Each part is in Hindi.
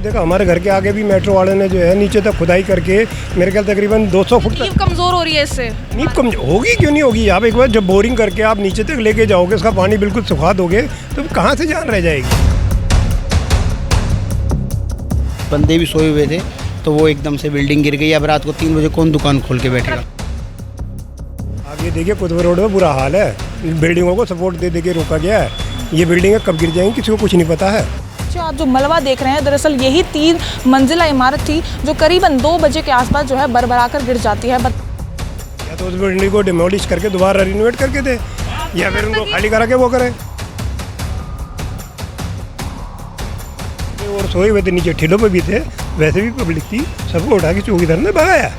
देखा हमारे घर के आगे भी मेट्रो वाले ने जो है नीचे तक खुदाई करके मेरे ख्याल तकरीबन 200 फुट नींव कमजोर हो रही है इससे। नींव कम होगी, क्यों नहीं होगी। आप एक बार जब बोरिंग करके आप नीचे तक लेके जाओगे, उसका पानी बिल्कुल सुखा दोगे तो कहाँ से जान रह जाएगी। बंदे भी सोए हुए थे तो वो एकदम से बिल्डिंग गिर गई। अब रात को 3 बजे कौन दुकान खोल के बैठेगा। आप ये देखिए कुतुब रोड में बुरा हाल है, बिल्डिंगों को सपोर्ट दे के रोका गया है। ये बिल्डिंगें कब गिर जाएंगी किसी को कुछ नहीं पता है। जो आप जो मलबा देख रहे हैं, दरअसल यही 3 मंजिला इमारत थी जो करीबन 2 बजे के आसपास जो है बरबरा कर गिर जाती है। या तो उस बिल्डिंग को डिमोलिश करके दोबारा रिनोवेट करके दे, या फिर उनको खाली करा के वो करें। और सोए हुए थे नीचे, ठेलों पे भी थे, वैसे भी पब्लिक थी, सबको उठा के चौकीदार ने भगाया,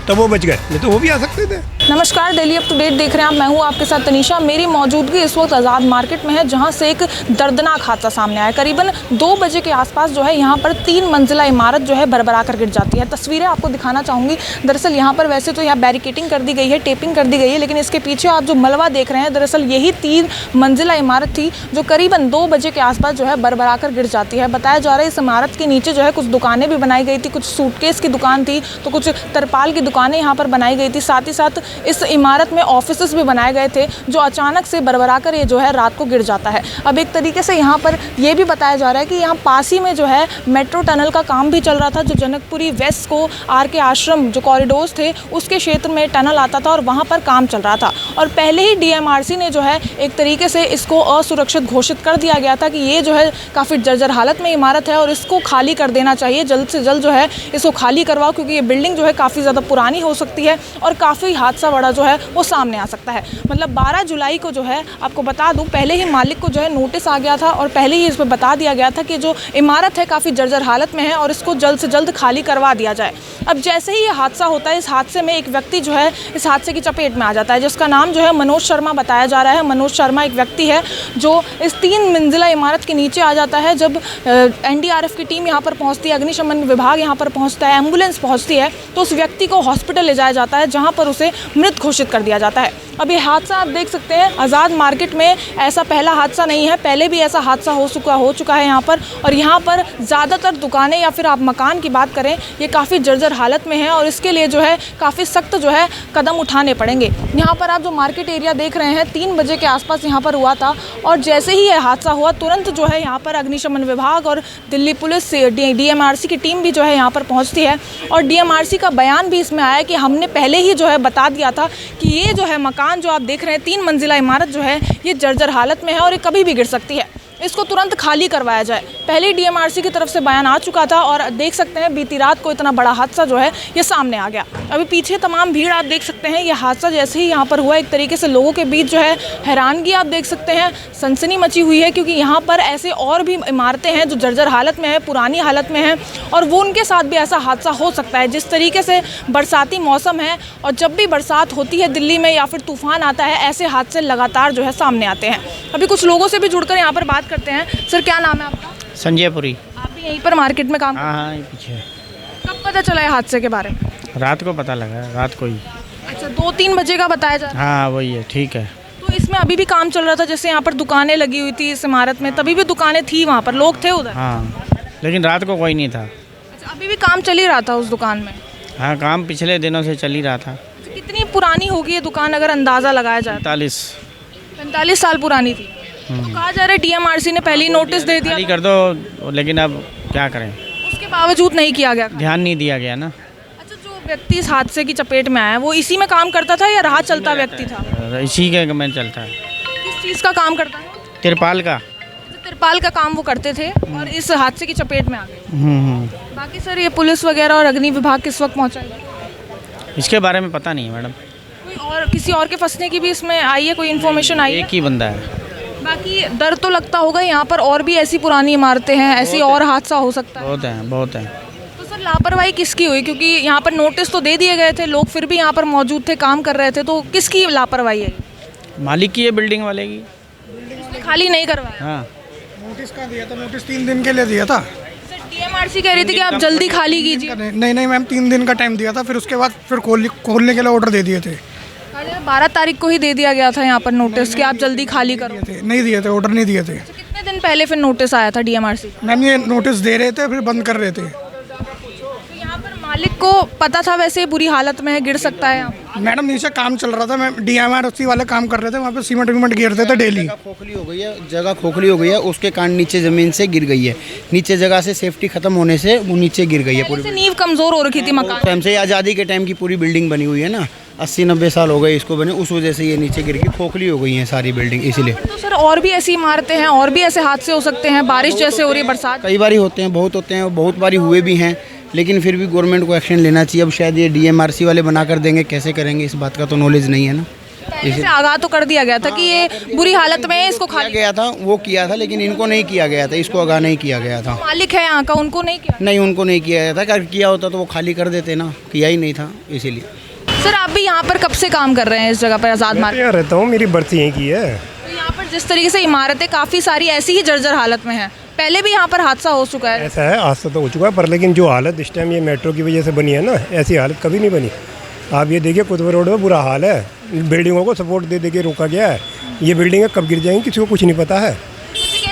तब वो बच गए, नहीं तो वो भी आ सकते थे। नमस्कार, दिल्ली अप टू डेट देख रहे हैं आप। मैं हूं आपके साथ तनीषा। मेरी मौजूदगी इस वक्त आज़ाद मार्केट में है, जहां से एक दर्दनाक हादसा सामने आया। करीबन 2 बजे के आसपास जो है यहां पर 3 मंजिला इमारत जो है बरबरा कर गिर जाती है। तस्वीरें आपको दिखाना चाहूँगी। दरअसल यहाँ पर वैसे तो यहाँ बैरिकेटिंग कर दी गई है, टेपिंग कर दी गई है, लेकिन इसके पीछे आप जो मलबा देख रहे हैं, दरअसल यही 3 मंजिला इमारत थी जो करीबन 2 बजे के आसपास जो है बरबरा कर गिर जाती है। बताया जा रहा है इस इमारत के नीचे जो है कुछ दुकानें भी बनाई गई थी, कुछ सूटकेस की दुकान थी, तो कुछ तरपाल की दुकानें यहाँ पर बनाई गई थी। साथ ही साथ इस इमारत में ऑफिसेस भी बनाए गए थे, जो अचानक से बरबरा कर ये जो है रात को गिर जाता है। अब एक तरीके से यहाँ पर ये भी बताया जा रहा है कि यहाँ पास ही में जो है मेट्रो टनल का काम भी चल रहा था, जो जनकपुरी वेस्ट को आर.के. आश्रम जो कॉरिडोर्स थे उसके क्षेत्र में टनल आता था और वहाँ पर काम चल रहा था। और पहले ही डीएमआरसी ने जो है एक तरीके से इसको असुरक्षित घोषित कर दिया गया था कि ये जो है काफ़ी जर्जर हालत में इमारत है और इसको खाली कर देना चाहिए, जल्द से जल्द जो है इसको खाली करवाओ, क्योंकि ये बिल्डिंग जो है काफ़ी ज़्यादा पुरानी हो सकती है और काफ़ी हादसा बड़ा जो है वो सामने आ सकता है। मतलब 12 जुलाई को जो है आपको बता दूं, पहले ही मालिक को जो है नोटिस आ गया था और पहले ही इस पर बता दिया गया था कि जो इमारत है काफ़ी जर्जर हालत में है और इसको जल्द से जल्द खाली करवा दिया जाए। अब जैसे ही ये हादसा होता है, इस हादसे में एक व्यक्ति जो है इस हादसे की चपेट में आ जाता है, जिसका नाम जो है मनोज शर्मा बताया जा रहा है। मनोज शर्मा एक व्यक्ति है जो इस 3 मंजिला इमारत के नीचे आ जाता है। जब एनडीआरएफ की टीम यहाँ पर पहुँचती है, अग्निशमन विभाग यहाँ पर पहुँचता है, एम्बुलेंस पहुँचती है, तो उस व्यक्ति को हॉस्पिटल ले जाया जाता है, जहाँ पर उसे मृत घोषित कर दिया जाता है। अब ये हादसा आप देख सकते हैं, आज़ाद मार्केट में ऐसा पहला हादसा नहीं है, पहले भी ऐसा हादसा हो चुका है यहाँ पर। और यहाँ पर ज़्यादातर दुकानें या फिर आप मकान की बात करें, ये काफ़ी जर्जर हालत में है और इसके लिए जो है काफ़ी सख्त जो है कदम उठाने पड़ेंगे। यहाँ पर आप जो मार्केट एरिया देख रहे हैं, 3 बजे के आसपास यहाँ पर हुआ था और जैसे ही ये हादसा हुआ तुरंत जो है यहाँ पर अग्निशमन विभाग और दिल्ली पुलिस डीएमआरसी की टीम भी जो है यहाँ पर पहुँचती है। और डीएमआरसी का बयान भी इसमें आया कि हमने पहले ही जो है बता दिया था कि ये जो है मकान जो आप देख रहे हैं, 3 मंजिला इमारत जो है ये जर्जर हालत में है और ये कभी भी गिर सकती है, इसको तुरंत खाली करवाया जाए। पहले ही डीएमआरसी की तरफ से बयान आ चुका था और देख सकते हैं बीती रात को इतना बड़ा हादसा जो है ये सामने आ गया। अभी पीछे तमाम भीड़ आप देख सकते हैं। ये हादसा जैसे ही यहाँ पर हुआ, एक तरीके से लोगों के बीच जो है हैरानगी आप देख सकते हैं, सनसनी मची हुई है, क्योंकि यहाँ पर ऐसे और भी इमारतें हैं जो जर्जर हालत में है, पुरानी हालत में है और वो उनके साथ भी ऐसा हादसा हो सकता है। जिस तरीके से बरसाती मौसम है और जब भी बरसात होती है दिल्ली में या फिर तूफान आता है, ऐसे हादसे लगातार जो है सामने आते हैं। अभी कुछ लोगों से भी जुड़कर यहाँ पर बात करते हैं। सर, क्या नाम है आपका? संजय पुरी। आप भी यहीं पर मार्केट में काम? हाँ, ये पीछे। कब पता चला है हादसे के बारे में? रात को पता लगा, रात को ही। अच्छा, 2-3 बजे का बताया जा रहा है। हाँ, वही है, ठीक है। तो इसमें अभी भी काम चल रहा था, जैसे यहाँ पर दुकानें लगी हुई थी इस इमारत में, तभी भी दुकानें थी, वहाँ पर लोग थे उधर? हाँ, लेकिन रात को कोई नहीं था। अच्छा, अभी भी काम चल ही रहा था उस दुकान में? हाँ, काम पिछले दिनों से चल ही रहा था। अच्छा, कितनी पुरानी होगी ये दुकान अगर अंदाज़ा लगाया जाए? 45 साल पुरानी थी। तो कहा जा रहा है डीएमआरसी ने पहले ही नोटिस दे दिया खाली कर दो, लेकिन अब क्या करें, उसके बावजूद नहीं किया गया। ध्यान नहीं दिया गया ना। अच्छा, जो व्यक्ति इस हादसे की चपेट में आया वो इसी में काम करता था या राह चलता व्यक्ति था? इसी के में चलता है। किस चीज़ का काम करता है? तिरपाल का। अच्छा, तिरपाल का काम वो करते थे और इस हादसे की चपेट में आ गए। बाकी सर, ये पुलिस वगैरह और अग्नि विभाग किस वक्त पहुँचा? इसके बारे में पता नहीं है मैडम। कोई और किसी और के फंसने की भी इसमें आई है, कोई इन्फॉर्मेशन आई है? एक ही बंदा है। बाकी डर तो लगता होगा, यहाँ पर और भी ऐसी पुरानी इमारतें हैं, ऐसी और हादसा हो सकता है। बहुत है। तो सर, लापरवाही किसकी हुई? क्योंकि यहाँ पर नोटिस तो दे दिए गए थे, लोग फिर भी यहाँ पर मौजूद थे, काम कर रहे थे, तो किसकी लापरवाही है? मालिक की है, बिल्डिंग वाले की। उसने खाली नहीं करवाया? हाँ। नोटिस का दिया था, नोटिस 3 दिन के लिए दिया था। सर, डीएमआरसी कह रही थी कि आप जल्दी खाली कीजिए। नहीं मैम, 3 दिन का टाइम दिया था, फिर उसके बाद फिर खोलने के लिए ऑर्डर दे दिए थे। 12 तारीख को ही दे दिया गया था यहाँ पर नोटिस कि आप जल्दी खाली करो। नहीं दिए थे, ऑर्डर नहीं दिए थे। कितने कितने दिन पहले फिर नोटिस आया था डीएमआरसी? मैम ये नोटिस दे रहे थे फिर बंद कर रहे थे। तो यहाँ पर मालिक को पता था वैसे बुरी हालत में है, गिर सकता है यहाँ? मैडम नीचे काम चल रहा था, मैं डीएमआरसी वाले काम कर रहे थे, वहाँ पे सीमेंट वीमेंट गिरते थे डेली। खोखली हो गई है, जगह खोखली हो गई है, उसके कारण नीचे ज़मीन से गिर गई है। नीचे जगह से सेफ्टी खत्म होने से वो नीचे गिर गई है पूरी। पहले से नींव कमजोर हो रखी थी मकान। टाइम से आज़ादी के टाइम की पूरी बिल्डिंग बनी हुई है ना, 80-90 साल हो गए इसको बने, उस वजह से ये नीचे गिर गई, खोखली हो गई है सारी बिल्डिंग, इसीलिए। तो सर और भी ऐसी इमारतें हैं, और भी ऐसे हादसे हो सकते हैं, बारिश जैसे हो रही है, बरसात? कई बारी होते हैं, बहुत बारी हुए भी हैं, लेकिन फिर भी गवर्नमेंट को एक्शन लेना चाहिए। अब शायद ये डीएमआरसी वाले बना कर देंगे, कैसे करेंगे इस बात का तो नॉलेज नहीं है ना। पहले से आगाह तो कर दिया गया था कि ये बुरी हालत में है, इसको किया खाली। गया था, वो किया था, लेकिन इनको नहीं किया गया था, इसको आगाह नहीं किया गया था। मालिक है यहाँ का, उनको नहीं किया? नहीं, उनको नहीं किया गया था, अगर किया होता तो वो खाली कर देते ना, किया ही नहीं था, इसीलिए। सर आप भी यहाँ पर कब से काम कर रहे हैं इस जगह पर, आज़ाद मैं तो मार्केट? यहाँ रहता हूँ, मेरी बर्थ यहीं की है। तो यहाँ पर जिस तरीके से इमारतें काफ़ी सारी ऐसी ही जर्जर हालत में हैं, पहले भी यहाँ पर हादसा हो चुका है। ऐसा है, हादसा तो हो चुका है, पर लेकिन जो हालत इस टाइम ये मेट्रो की वजह से बनी है ना, ऐसी हालत कभी नहीं बनी। आप ये देखिए कुतुब रोड में बुरा हाल है, बिल्डिंगों को सपोर्ट दे दे के रोका गया है। ये बिल्डिंगें कब गिर जाएंगी किसी को कुछ नहीं पता है।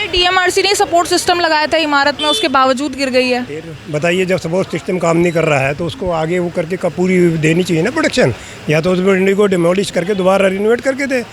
डीएमआरसी ने सपोर्ट सिस्टम लगाया था इमारत में, उसके बावजूद गिर गई है। फिर बताइए, जब सपोर्ट सिस्टम काम नहीं कर रहा है तो उसको आगे वो करके पूरी देनी चाहिए ना प्रोटेक्शन, या तो उस बिल्डिंग को डिमोलिश करके दोबारा रिनोवेट करके दे,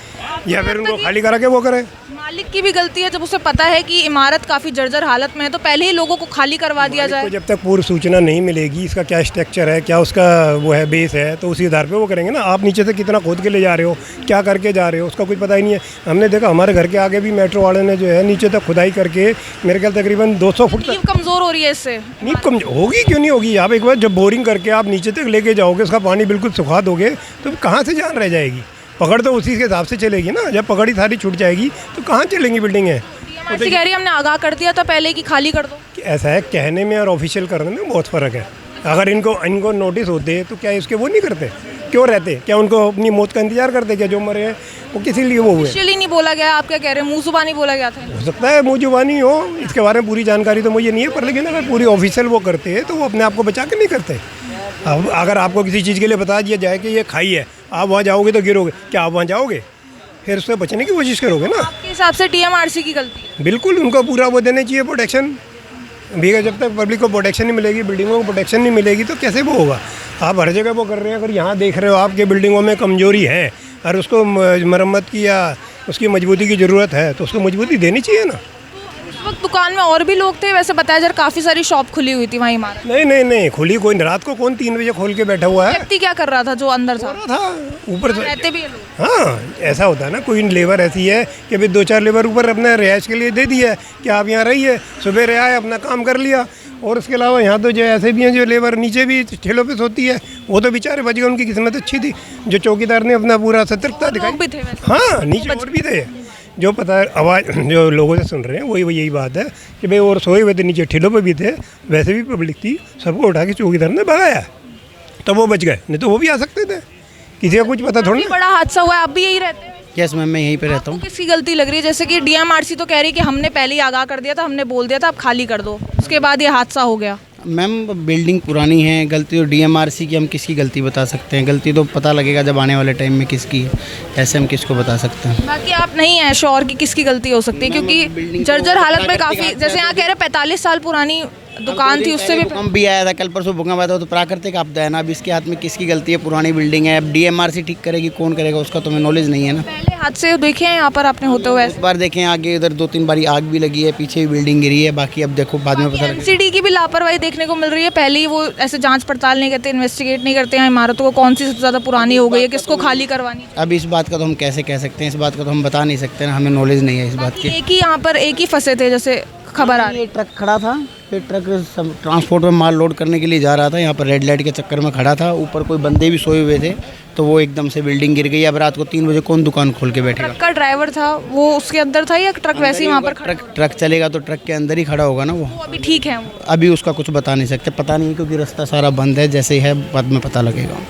या फिर उनको खाली करा के वो करे। मालिक की भी गलती है, जब उसे पता है कि इमारत काफ़ी जर्जर हालत में है तो पहले ही लोगों को खाली करवा दिया जाए। तो जब तक पूरी सूचना नहीं मिलेगी, इसका क्या स्ट्रक्चर है, क्या उसका वो है बेस है, तो उसी आधार पे वो करेंगे ना। आप नीचे से कितना खोद के ले जा रहे हो, क्या करके जा रहे हो, उसका कुछ पता ही नहीं है। हमने देखा हमारे घर के आगे भी मेट्रो वाले ने जो है नीचे तक खुदाई करके मेरे ख्याल तकरीबन 200 फुट नींव कमज़ोर हो रही है इससे। नींव कम होगी, क्यों नहीं होगी। आप एक बार जब बोरिंग करके आप नीचे तक लेके जाओगे, उसका पानी बिल्कुल सुखा दोगे, तो कहाँ से जान रह जाएगी। पकड़ तो उसी के हिसाब से चलेगी ना, जब पकड़ ही सारी छूट जाएगी तो कहाँ चलेंगी बिल्डिंगें। डीएमआरसी कह रही है हमने आगाह कर दिया था पहले कि खाली कर दो। ऐसा है, कहने में और ऑफिशियल करने में बहुत फ़र्क है। अगर इनको नोटिस होते तो क्या इसके वो नहीं करते, क्यों रहते, क्या उनको अपनी मौत का इंतजार करते, क्या जो मरे हैं वो किसी लिए वो हुए। ऑफिशियली नहीं बोला गया, आप क्या कह रहे हैं, मुँह जुबानी बोला गया था? हो सकता है मुँह जुबानी हो, इसके बारे में पूरी जानकारी तो मुझे नहीं है, पर लेकिन अगर पूरी ऑफिशियल वो करते हैं तो वो अपने आप को बचा के नहीं करते। अब अगर आपको किसी चीज़ के लिए बता दिया जाए कि ये खाई है, आप वहाँ जाओगे तो गिरोगे, क्या आप वहाँ जाओगे? फिर उससे बचने की कोशिश करोगे ना। आपके हिसाब से डीएमआरसी की गलती है? बिल्कुल, उनको पूरा वो देना चाहिए प्रोटेक्शन। भैया जब तक पब्लिक को प्रोटेक्शन नहीं मिलेगी, बिल्डिंगों को प्रोटेक्शन नहीं मिलेगी तो कैसे वो होगा। आप हर जगह वो कर रहे हैं। अगर यहाँ देख रहे हो आपके बिल्डिंगों में कमजोरी है और उसको मरम्मत की या उसकी मजबूती की ज़रूरत है तो उसको मजबूती देनी चाहिए ना। उस वक्त दुकान में और भी लोग थे, वैसे बताया जा रहा काफ़ी सारी शॉप खुली हुई थी वहाँ इमारत? नहीं, खुली कोई रात को कौन 3 बजे खोल के बैठा हुआ है। व्यक्ति क्या कर रहा था जो अंदर था? ऊपर से रहते भी हैं लोग? हाँ, ऐसा होता है ना, कोई लेबर ऐसी है कि भाई 2-4 लेबर ऊपर अपने रिहाइश के लिए दे दी है कि आप यहाँ रहिए, सुबह रहा है, अपना काम कर लिया। और उसके अलावा यहाँ तो जो ऐसे भी हैं जो लेबर नीचे भी ठेलों पे सोती है, वो तो बेचारे बच गए, उनकी किस्मत अच्छी थी। जो चौकीदार ने अपना पूरा सतर्कता दिखाई। लोग भी थे वैसे? हाँ, नीचे और भी थे। जो पता है आवाज़ जो लोगों से सुन रहे हैं वही यही बात है कि भाई और सोए हुए थे नीचे, ठेलों पे भी थे, वैसे भी पब्लिक थी, सबको उठा के चौकीदार ने भगाया, तो वो बच गए, नहीं तो वो भी आ सकते थे। किसी का कुछ पता थोड़ा ना। बड़ा हादसा हुआ है, आप भी यही रहते हैं? यस मैम, मैं यहीं पे रहता हूँ। किसकी गलती लग रही है? जैसे कि डीएमआरसी तो कह रही है कि हमने पहले ही आगाह कर दिया था, हमने बोल दिया था आप खाली कर दो, उसके बाद ये हादसा हो गया। मैम बिल्डिंग पुरानी है, गलती तो डीएमआरसी की हम किसकी गलती बता सकते हैं। गलती तो पता लगेगा जब आने वाले टाइम में किसकी है, ऐसे हम किसको बता सकते हैं। बाकी आप नहीं हैं श्योर कि किसकी गलती हो सकती है, क्योंकि जर्जर हालत में काफ़ी, जैसे यहाँ कह रहे 45 साल पुरानी दुकान थी, उससे भी भूकंप भी आया था, कल परसों भूकंप आया था, तो प्राकृतिक आपदा है ना। अब इसके हाथ में किसकी गलती है, पुरानी बिल्डिंग है, अब डीएमआरसी ठीक करेगी, कौन करेगा उसका तो हमें नॉलेज नहीं है ना। पहले हादसे देखे हैं यहाँ पर आपने होते हुए? इस बार देखें आगे इधर 2-3 बारी आग भी लगी है, पीछे भी बिल्डिंग गिरी है, बाकी अब देखो बाद में पता लगेगा। एमसीडी की भी लापरवाही देखने को मिल रही है, पहले ही वो ऐसे जांच पड़ताल नहीं करते, इन्वेस्टिगेट नहीं करते हैं इमारतों को, कौन सी सबसे ज़्यादा पुरानी हो गई है, किसको खाली करवानी। अब इस बात का तो हम कैसे कह सकते हैं, इस बात का तो हम बता नहीं सकते ना, हमें नॉलेज नहीं है इस बात की। एक ही यहाँ पर एक ही फंसे थे जैसे खबर आ रही है। ये ट्रक खड़ा था, ये ट्रक ट्रांसपोर्ट में माल लोड करने के लिए जा रहा था, यहाँ पर रेड लाइट के चक्कर में खड़ा था, ऊपर कोई बंदे भी सोए हुए थे, तो वो एकदम से बिल्डिंग गिर गई। अब रात को 3 बजे कौन दुकान खोल के बैठेगा। ट्रक का ड्राइवर था वो उसके अंदर था या ट्रक वैसे ही वहाँ पर खड़ा? ट्रक चलेगा तो ट्रक के अंदर ही खड़ा होगा ना वो। अभी ठीक है वो? अभी उसका कुछ बता नहीं सकते, पता नहीं क्योंकि रास्ता सारा बंद है, जैसे ही है बाद में पता लगेगा।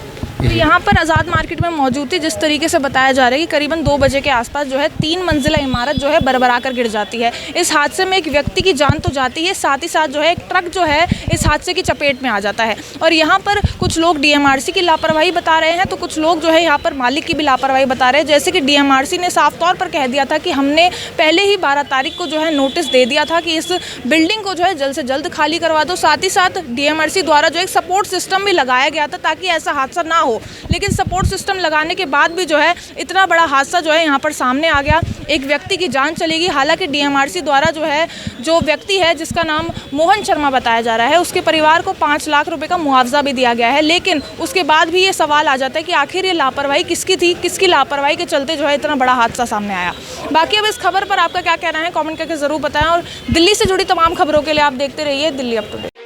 यहाँ पर आज़ाद मार्केट में मौजूद थी, जिस तरीके से बताया जा रहा है कि करीबन 2 बजे के आसपास जो है 3 मंजिला इमारत जो है बरबरा कर गिर जाती है। इस हादसे में एक व्यक्ति की जान तो जाती है, साथ ही साथ जो है एक ट्रक जो है इस हादसे की चपेट में आ जाता है। और यहाँ पर कुछ लोग डीएमआरसी की लापरवाही बता रहे हैं, तो कुछ लोग जो है यहाँ पर मालिक की भी लापरवाही बता रहे हैं। जैसे कि डीएमआरसी ने साफ तौर पर कह दिया था कि हमने पहले ही 12 तारीख को जो है नोटिस दे दिया था कि इस बिल्डिंग को जो है जल्द से जल्द खाली करवा दो। साथ ही साथ डीएमआरसी द्वारा जो एक सपोर्ट सिस्टम भी लगाया गया था ताकि ऐसा हादसा ना हो, लेकिन सपोर्ट सिस्टम लगाने के बाद भी जो है इतना बड़ा हादसा जो है यहाँ पर सामने आ गया। एक व्यक्ति की जान चलेगी। हालांकि डीएमआरसी द्वारा जो है जो व्यक्ति है जिसका नाम मोहन शर्मा बताया जा रहा है, उसके परिवार को 5 लाख रुपए का मुआवजा भी दिया गया है। लेकिन उसके बाद भी ये सवाल आ जाता है कि आखिर ये लापरवाही किसकी थी, किसकी लापरवाही के चलते जो है इतना बड़ा हादसा सामने आया। बाकी अब इस खबर पर आपका क्या कहना है कमेंट करके ज़रूर बताएं, और दिल्ली से जुड़ी तमाम खबरों के लिए आप देखते रहिए दिल्ली अप टू डेट।